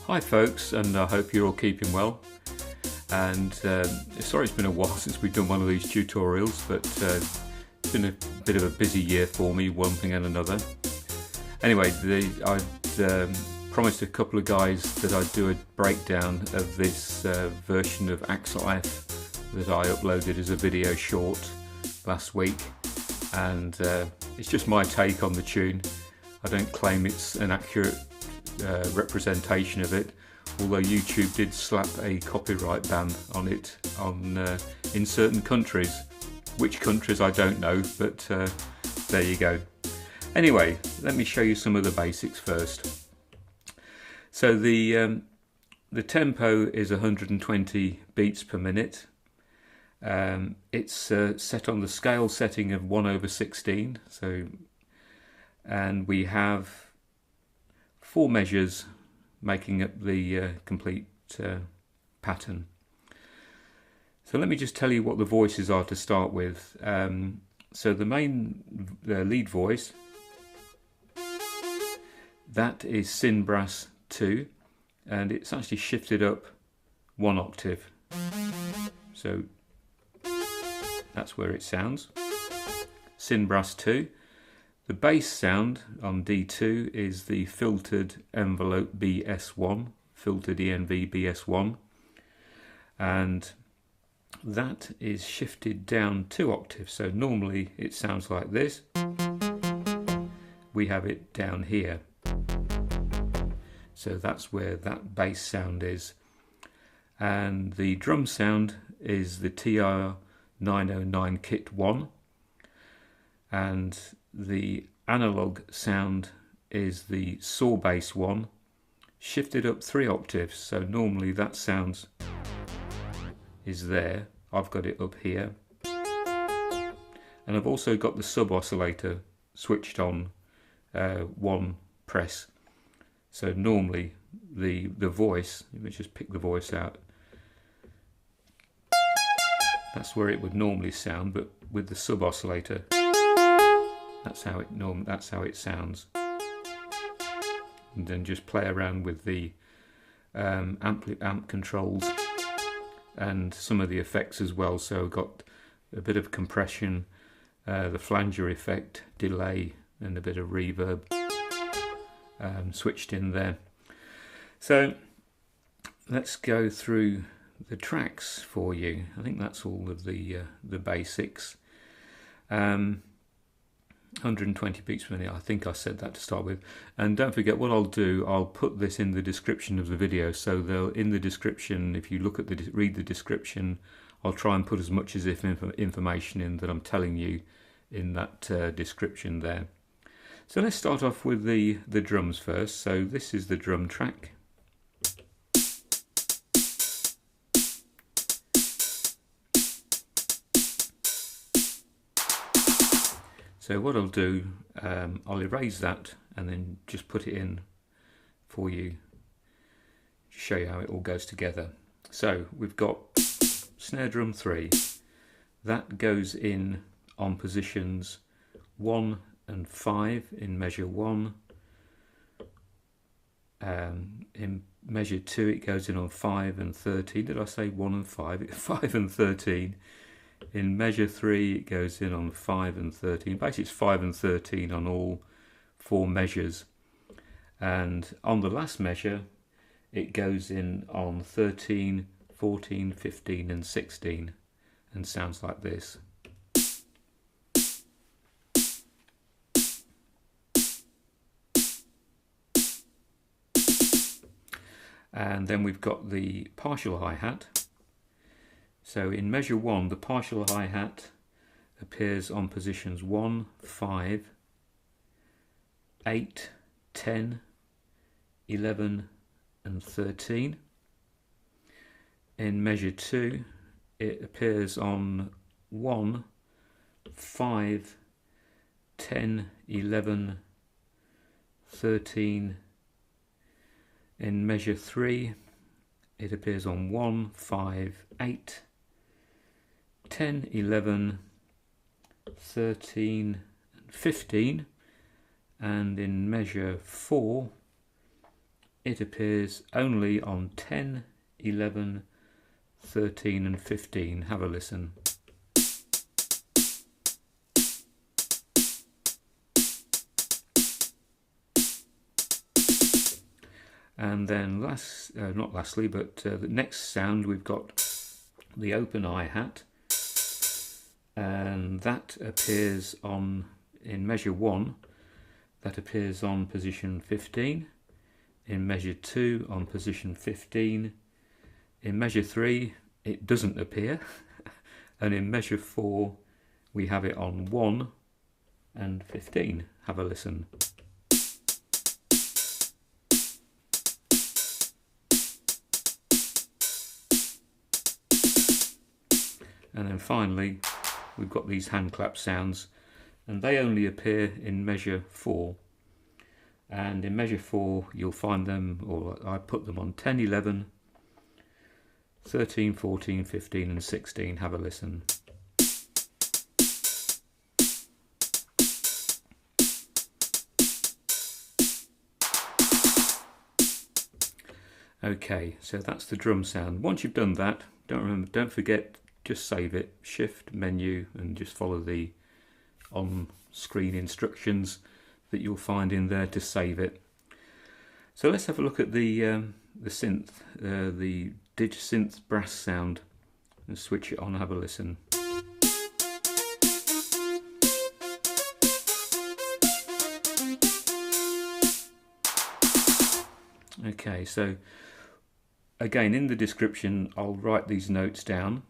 Hi folks, and I hope you're all keeping well. And sorry it's been a while since we've done one of these tutorials, but it's been a bit of a busy year for me, one thing and another. Anyway, I'd promised a couple of guys that I'd do a breakdown of this version of Axel F that I uploaded as a video short last week, and it's just my take on the tune. I don't claim it's an accurate representation of it, although YouTube did slap a copyright ban on it in certain countries. Which countries I don't know, but there you go. Anyway, let me show you some of the basics first. So the tempo is 120 beats per minute. It's set on the scale setting of 1/16. So, and we have 4 measures making up the complete pattern. So let me just tell you what the voices are to start with. So the lead voice, that is Syn Brass 2, and it's actually shifted up 1 octave. So that's where it sounds. Syn Brass 2. The bass sound on D2 is the filtered envelope BS1, filtered ENV BS1, and that is shifted down 2 octaves. So normally it sounds like this. We have it down here. So that's where that bass sound is. And the drum sound is the TR-909 Kit 1, and the analog sound is the saw bass 1, shifted up 3 octaves. So normally that sound is there. I've got it up here, and I've also got the sub oscillator switched on 1 press. So normally the voice, let me just pick the voice out, that's where it would normally sound, but with the sub oscillator, that's how it sounds. And then just play around with the amp controls and some of the effects as well. So I've got a bit of compression, the flanger effect, delay, and a bit of reverb switched in there. So let's go through the tracks for you. I think that's all of the basics. 120 beats per minute, I think I said that to start with. And don't forget, what I'll do, I'll put this in the description of the video. So they'll, in the description, if you look at read the description, I'll try and put as much as if information in that I'm telling you in that description there. So let's start off with the drums first. So this is the drum track. So what I'll do, I'll erase that and then just put it in for you to show you how it all goes together. So we've got snare drum 3, that goes in on positions 1 and 5 in measure 1. In measure 2 it goes in on 5 and 13. Did I say 1 and 5? 5 and 13. In measure 3 it goes in on 5 and 13. Basically it's 5 and 13 on all 4 measures. And on the last measure it goes in on 13, 14, 15 and 16 and sounds like this. And then we've got the partial hi-hat. So in measure 1, the partial hi-hat appears on positions 1, 5, 8, 10, 11 and 13. In measure 2, it appears on 1, 5, 10, 11, 13. In measure 3, it appears on 1, 5, 8, 10, 11, 13 and 15, and in measure 4 it appears only on 10, 11, 13 and 15. Have a listen. And then not lastly, but the next sound, we've got the open hi-hat, and that appears in measure 1, that appears on position 15, in measure 2 on position 15, in measure 3 it doesn't appear, and in measure 4 we have it on 1 and 15. Have a listen. And then finally we've got these hand clap sounds, and they only appear in measure 4. And in measure 4 you'll find them, or I put them on 10, 11, 13, 14, 15 and 16. Have a listen. Okay, so that's the drum sound. Once you've done that, don't forget, just save it, shift menu, and just follow the on-screen instructions that you'll find in there to save it. So let's have a look at the synth, the DigSynth brass sound, and switch it on and have a listen. Okay, so again, in the description I'll write these notes down.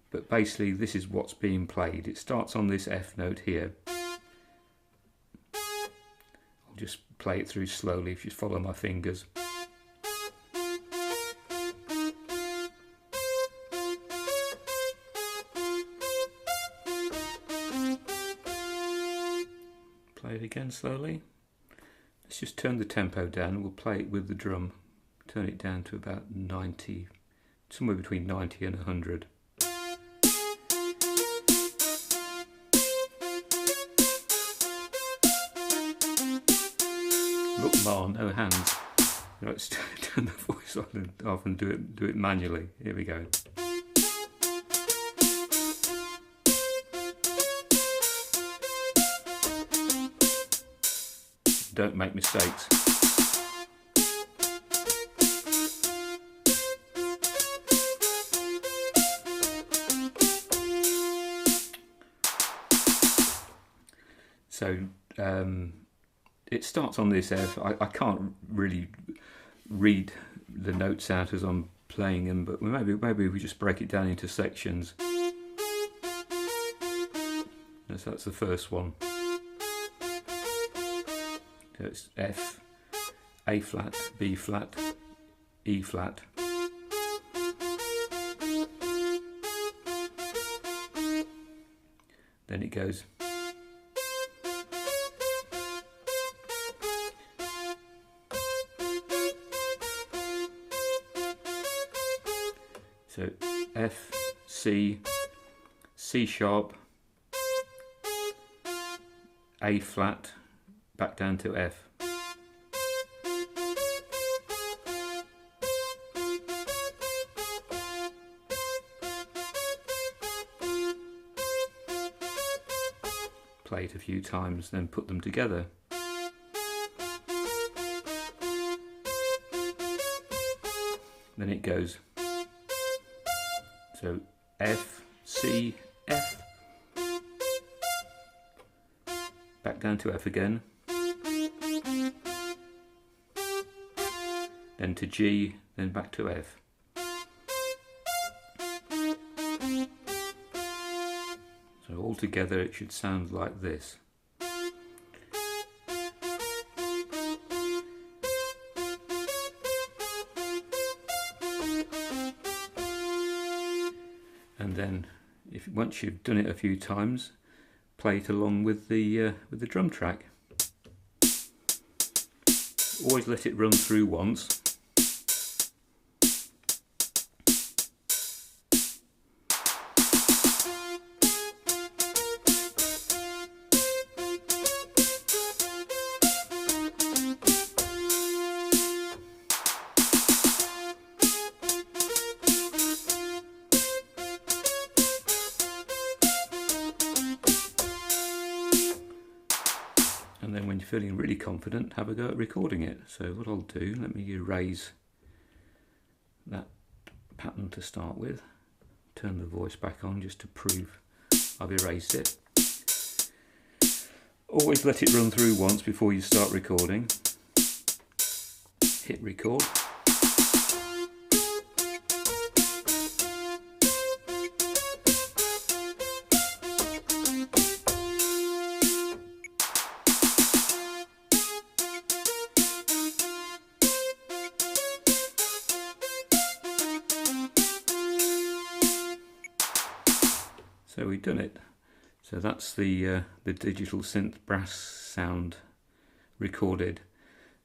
But basically this is what's being played. It starts on this F note here. I'll just play it through slowly if you follow my fingers. Play it again slowly. Let's just turn the tempo down. We'll play it with the drum. Turn it down to about 90. Somewhere between 90 and 100. Look, Ma, no hands. Let's turn the voice off and do it manually. Here we go. Don't make mistakes. So it starts on this F. I can't really read the notes out as I'm playing them, but maybe we just break it down into sections. So that's the first one. So it's F, A flat, B flat, E flat. Then it goes. So F, C, C sharp, A flat, back down to F. Play it a few times, then put them together. Then it goes. So F, C, F, back down to F again, then to G, then back to F. So altogether it should sound like this. And then, once you've done it a few times, play it along with the drum track. Always let it run through once. feeling really confident, have a go at recording it. So what I'll do, let me erase that pattern to start with. Turn the voice back on just to prove I've erased it. Always let it run through once before you start recording. Hit record. So we've done it. So that's the digital synth brass sound recorded.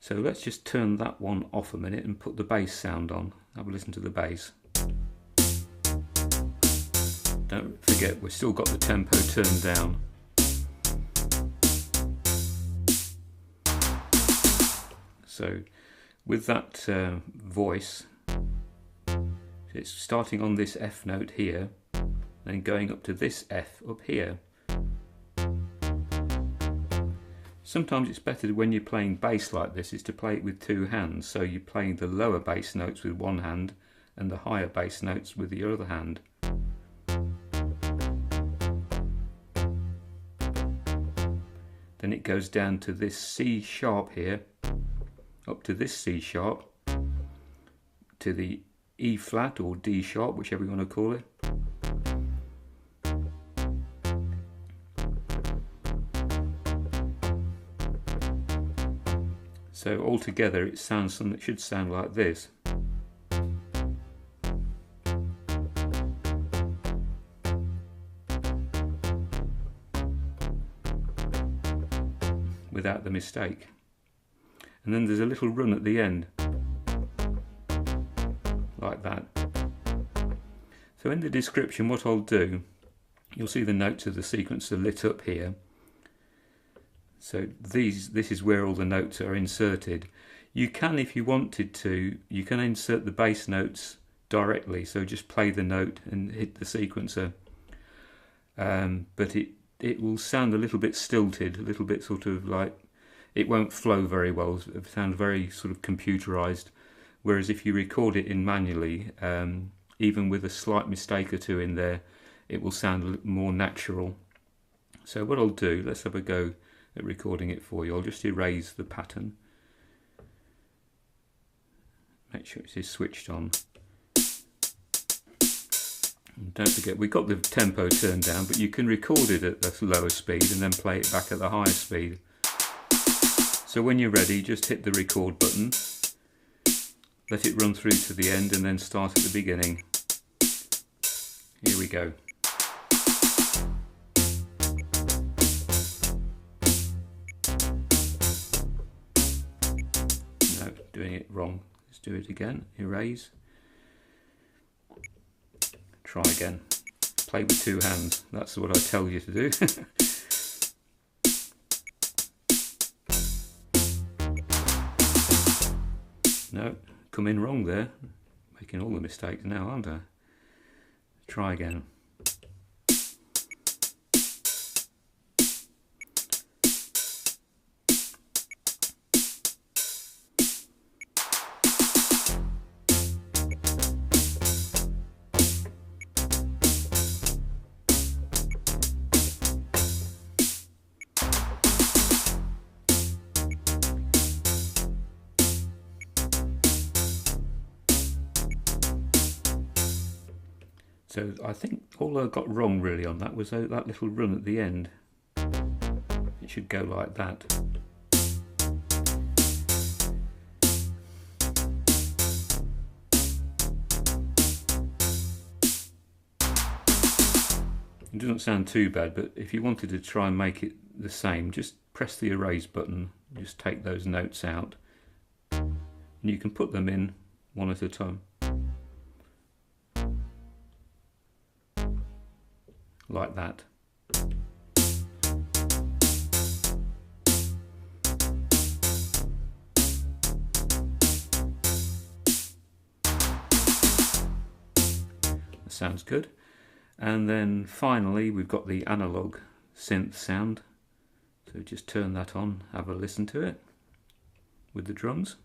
So let's just turn that one off a minute and put the bass sound on. Have a listen to the bass. Don't forget, we've still got the tempo turned down. So with that voice, it's starting on this F note here, then going up to this F up here. Sometimes it's better when you're playing bass like this is to play it with two hands, so you're playing the lower bass notes with one hand and the higher bass notes with the other hand. Then it goes down to this C sharp here, up to this C sharp, to the E flat or D sharp, whichever you want to call it. So altogether it sounds something that should sound like this. Without the mistake. And then there's a little run at the end. Like that. So in the description what I'll do, you'll see the notes of the sequencer lit up here. So this is where all the notes are inserted. You can, if you wanted to, you can insert the bass notes directly, so just play the note and hit the sequencer. But it will sound a little bit stilted, a little bit sort of like, it won't flow very well, it sounds very sort of computerized. Whereas if you record it in manually, even with a slight mistake or two in there, it will sound more natural. So what I'll do, let's have a go at recording it for you. I'll just erase the pattern. Make sure it is switched on. And don't forget, we've got the tempo turned down, but you can record it at the lower speed and then play it back at the higher speed. So when you're ready, just hit the record button, let it run through to the end and then start at the beginning. Here we go. Doing it wrong. Let's do it again. Erase. Try again. Play with two hands. That's what I tell you to do. No, come in wrong there. Making all the mistakes now, aren't I? Try again. So I think all I got wrong really on that was that little run at the end. It should go like that. It doesn't sound too bad, but if you wanted to try and make it the same, just press the erase button, just take those notes out, and you can put them in one at a time. Like that. That sounds good. And then finally we've got the analog synth sound. So just turn that on, have a listen to it with the drums.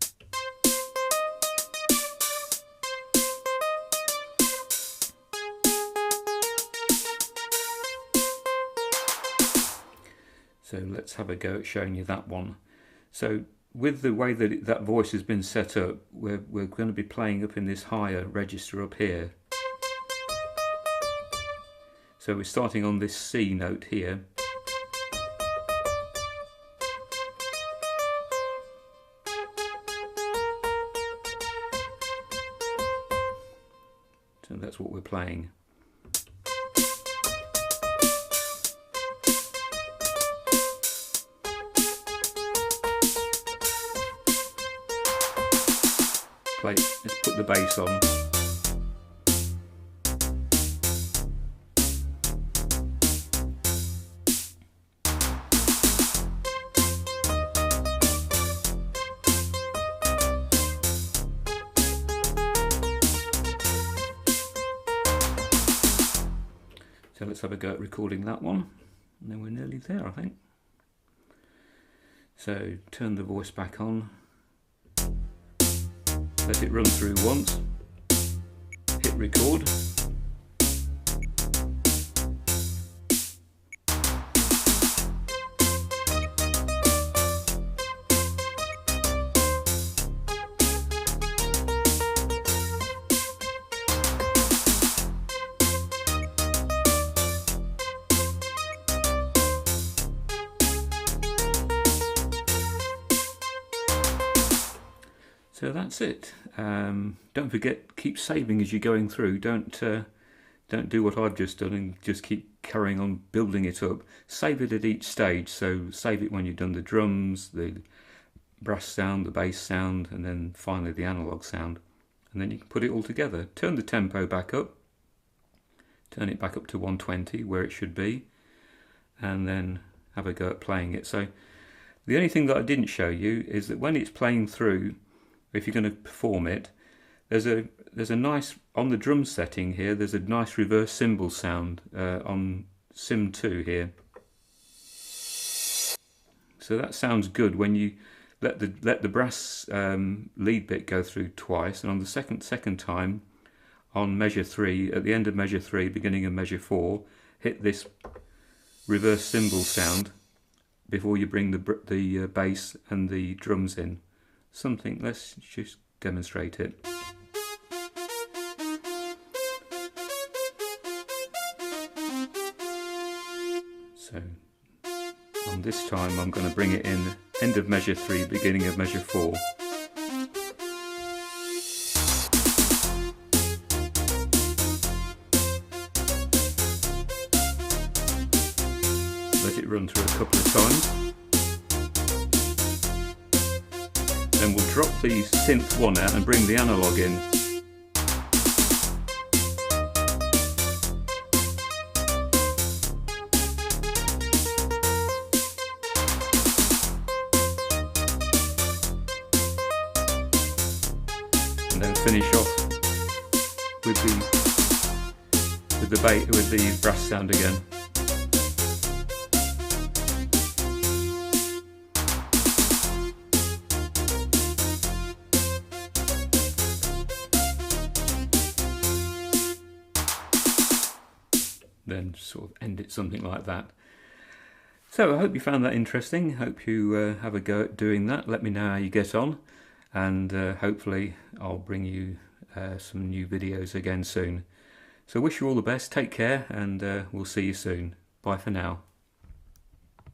So let's have a go at showing you that one. So with the way that that voice has been set up, we're going to be playing up in this higher register up here. So we're starting on this C note here. So that's what we're playing. Let's put the bass on. So let's have a go at recording that one, and then we're nearly there, I think. So turn the voice back on. Let it run through once, hit record, so that's it. Don't forget, keep saving as you're going through. Don't do what I've just done and just keep carrying on building it up. Save it at each stage. So save it when you've done the drums, the brass sound, the bass sound, and then finally the analog sound. And then you can put it all together. Turn the tempo back up. Turn it back up to 120 where it should be, and then have a go at playing it. So the only thing that I didn't show you is that when it's playing through, if you're going to perform it, there's a nice, on the drum setting here, there's a nice reverse cymbal sound on Sim 2 here. So that sounds good when you let the brass lead bit go through twice, and on the second time on measure 3, at the end of measure 3, beginning of measure 4, hit this reverse cymbal sound before you bring the bass and the drums in. Something, let's just demonstrate it. So on this time I'm going to bring it in end of measure 3, beginning of measure 4. Let it run through a couple of times. Then we'll drop the synth 1 out and bring the analog in. And then finish off with the brass sound again. Then sort of end it something like that. So I hope you found that interesting. Hope you have a go at doing that. Let me know how you get on, and hopefully I'll bring you some new videos again soon. So wish you all the best, take care, and we'll see you soon. Bye for now.